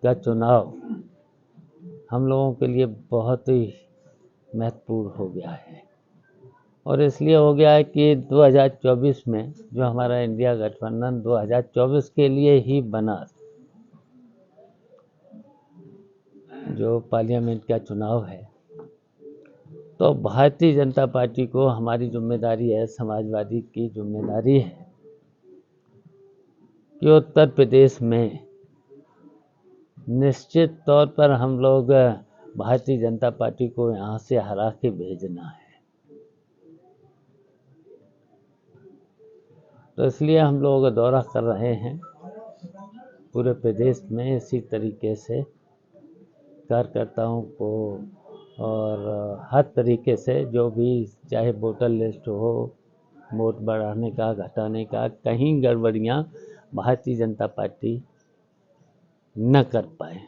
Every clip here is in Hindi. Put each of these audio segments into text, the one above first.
का चुनाव हम लोगों के लिए बहुत ही महत्वपूर्ण हो गया है, और इसलिए हो गया है कि 2024 में जो हमारा इंडिया गठबंधन 2024 के लिए ही बना, जो पार्लियामेंट का चुनाव है, तो भारतीय जनता पार्टी को हमारी जिम्मेदारी है, समाजवादी की जिम्मेदारी है कि उत्तर प्रदेश में निश्चित तौर पर हम लोग भारतीय जनता पार्टी को यहाँ से हरा के भेजना है। तो इसलिए हम लोग दौरा कर रहे हैं पूरे प्रदेश में, इसी तरीके से कार्यकर्ताओं को और हर तरीके से जो भी, चाहे वोटर लिस्ट हो, वोट बढ़ाने का घटाने का, कहीं गड़बड़ियाँ भारतीय जनता पार्टी न कर पाए।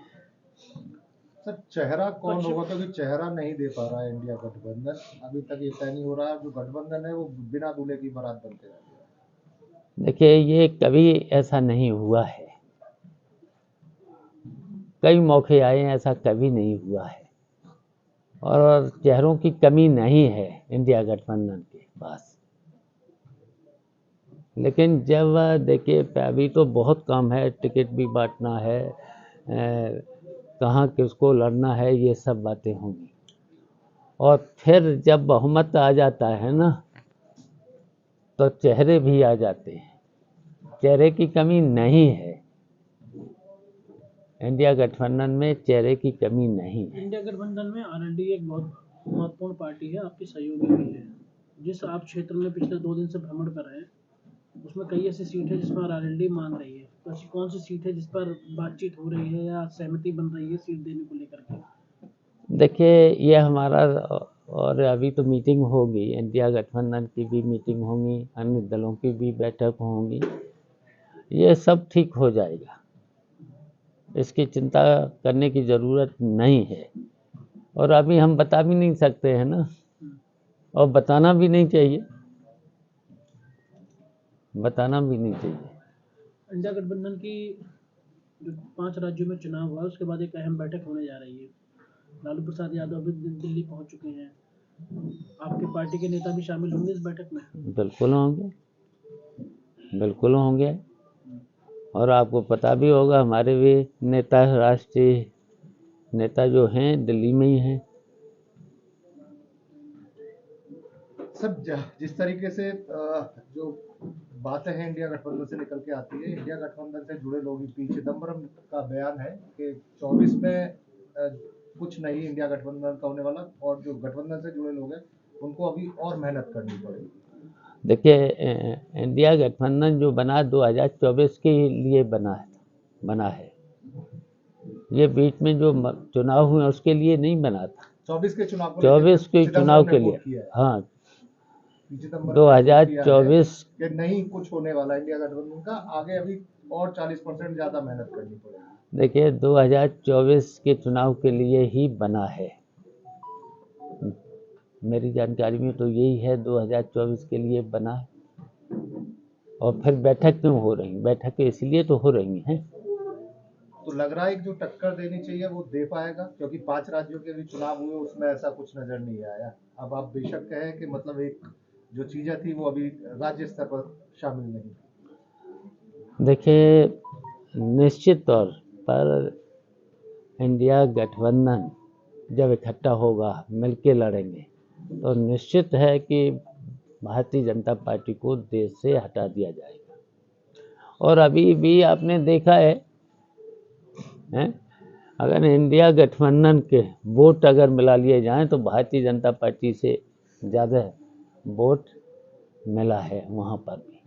सर, चेहरा कौन होगा, क्योंकि चेहरा नहीं दे पा रहा है इंडिया गठबंधन, अभी तक ये तय नहीं हो रहा है। जो गठबंधन है वो बिना दूल्हे की बारात बनते रहते हैं। देखिए, ये कभी ऐसा नहीं हुआ है, कई मौके आए हैं, ऐसा कभी नहीं हुआ है, और चेहरों की कमी नहीं है इंडिया गठबंधन के पास। लेकिन जब देखिए, अभी तो बहुत काम है, टिकट भी बांटना है, कहाँ किसको लड़ना है, ये सब बातें होंगी, और फिर जब बहुमत आ जाता है ना, तो चेहरे भी आ जाते हैं। चेहरे की कमी नहीं है इंडिया गठबंधन में, चेहरे की कमी नहीं है। इंडिया गठबंधन में आरएलडी एक बहुत महत्वपूर्ण पार्टी है, आपकी सहयोगी भी है। जिस आप क्षेत्र में पिछले 2 दिन से भ्रमण कर रहे हैं, उसमें कई ऐसी सीट है जिस पर आरएलडी मांग रही है, तो ऐसी कौन सी सीट है जिस पर बातचीत हो रही है या सहमति बन रही है सीट देने को लेकर के? देखिए, ये हमारा, और अभी तो मीटिंग होगी, इंडिया गठबंधन की भी मीटिंग होंगी, अन्य दलों की भी बैठक होंगी, ये सब ठीक हो जाएगा, इसकी चिंता करने की ज़रूरत नहीं है। और अभी हम बता भी नहीं सकते हैं ना, और बताना भी नहीं चाहिए, बताना भी नहीं चाहिए। इंडिया गठबंधन की जो 5 राज्यों में चुनाव हुआ, उसके बाद एक अहम बैठक होने जा रही है। लालू प्रसाद यादव भी दिल्ली पहुंच चुके हैं, आपके पार्टी के नेता भी शामिल होंगे इस बैठक में? बिल्कुल होंगे, बिल्कुल होंगे, और आपको पता भी होगा हमारे भी नेता, राष्ट्रीय नेता जो हैं, दिल्ली में ही हैं। सब जिस तरीके से जो बातें हैं इंडिया गठबंधन से निकल के आती है, इंडिया गठबंधन से जुड़े लोग ही, पी चिदम्बरम का बयान है कि 24 में कुछ नहीं इंडिया गठबंधन का होने वाला, और जो गठबंधन से जुड़े लोग हैं उनको अभी और मेहनत करनी पड़ेगी। देखिए, इंडिया गठबंधन जो बना 2024 के लिए बना है, ये बीच में जो चुनाव हुए उसके लिए नहीं बना था। 24 के चुनाव को, 24 के चुनाव के लिए, हाँ, 2024 कि नहीं कुछ होने वाला इंडिया गठबंधन का, आगे अभी और 40% ज्यादा मेहनत करनी पड़ेगी। देखिए, 2024 के चुनाव के लिए ही बना है, मेरी जानकारी में तो यही है, 2024 के लिए बना है। और फिर बैठक क्यों हो रही, बैठक इसलिए तो हो रही हैं। तो लग रहा है कि जो टक्कर देनी चाहिए वो दे पाएगा, क्योंकि 5 राज्यों के भी चुनाव हुए, उसमें ऐसा कुछ नजर नहीं आया। अब आप बेशक कहें कि मतलब एक जो चीजें थी वो अभी राज्य स्तर पर शामिल नहीं। देखिए, निश्चित तौर पर इंडिया गठबंधन जब इकट्ठा होगा, मिलके लड़ेंगे, तो निश्चित है कि भारतीय जनता पार्टी को देश से हटा दिया जाएगा। और अभी भी आपने देखा है, अगर इंडिया गठबंधन के वोट अगर मिला लिए जाएं, तो भारतीय जनता पार्टी से ज़्यादा वोट मिला है वहाँ पर भी।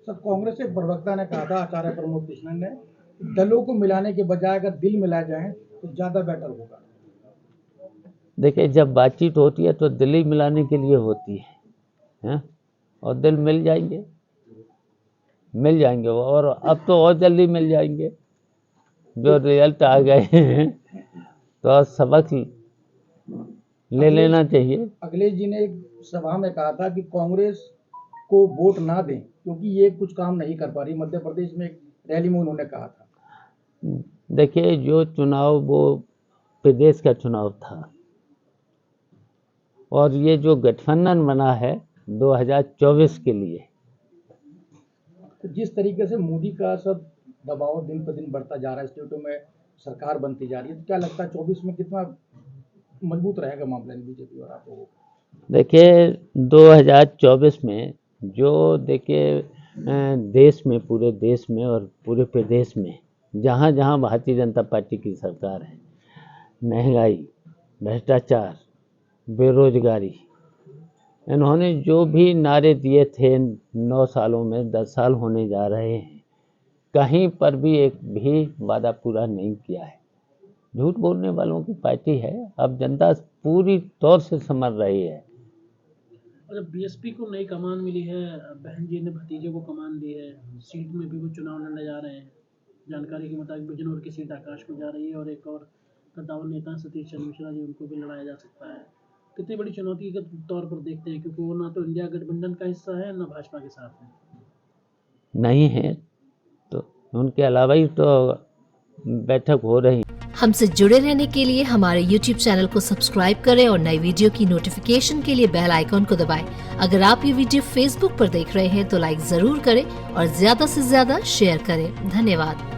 सर, कांग्रेस के प्रवक्ता ने कहा था, आचार्य प्रमोद कृष्णन ने, दलों को मिलाने के बजाय अगर दिल मिलाए जाएं तो ज़्यादा बेटर होगा। देखिए, जब बातचीत होती है तो दिल ही मिलाने के लिए होती है, और दिल मिल जाएंगे, और अब तो और जल्दी मिल जाएंगे, जो रिजल्ट आ गए हैं, तो सबक ले लेना चाहिए। अखिलेश जी ने एक सभा में कहा था कि कांग्रेस को वोट ना दें क्योंकि ये कुछ काम नहीं कर पा रही, मध्य प्रदेश में एक रैली में उन्होंने कहा था। देखिए, जो चुनाव वो प्रदेश का चुनाव था, और ये जो गठबंधन बना है 2024 के लिए, तो जिस तरीके से मोदी का सब दबाव दिन पर दिन बढ़ता जा रहा है, स्टेटों में सरकार बनती जा रही है, तो क्या लगता है 24 में कितना मजबूत रहेगा मामला बीजेपी और आप लोगों को? देखिए 2024 में जो देखिए देश में, पूरे देश में और पूरे प्रदेश में जहाँ जहाँ भारतीय जनता पार्टी की सरकार है, महंगाई, भ्रष्टाचार, बेरोजगारी, इन्होंने जो भी नारे दिए थे 9 सालों में, 10 साल होने जा रहे हैं, कहीं पर भी एक भी वादा पूरा नहीं किया है। झूठ बोलने वालों की पार्टी है। अब जनता पूरी तौर से समझ रही है। और जब बीएसपी को नई कमान मिली है, बहन जी ने भतीजे को कमान दी है, सीट में भी वो चुनाव लड़ने जा रहे हैं। जानकारी के मुताबिक बिजनौर की सीट आकाश में जा रही है और एक और कद्दावर नेता सतीश चंद्र मिश्रा जी, उनको भी लड़ाया जा सकता है। कितनी बड़ी चुनौती के तौर पर देखते हैं, क्योंकि वो ना तो इंडिया गठबंधन का हिस्सा है, ना भाजपा के साथ है। नहीं है तो उनके अलावा ही तो बैठक हो रही। हमसे जुड़े रहने के लिए हमारे YouTube चैनल को सब्सक्राइब करें और नई वीडियो की नोटिफिकेशन के लिए बेल आइकॉन को दबाएं। अगर आप ये वीडियो Facebook पर देख रहे हैं तो लाइक जरूर करें और ज्यादा से ज्यादा शेयर करें। धन्यवाद।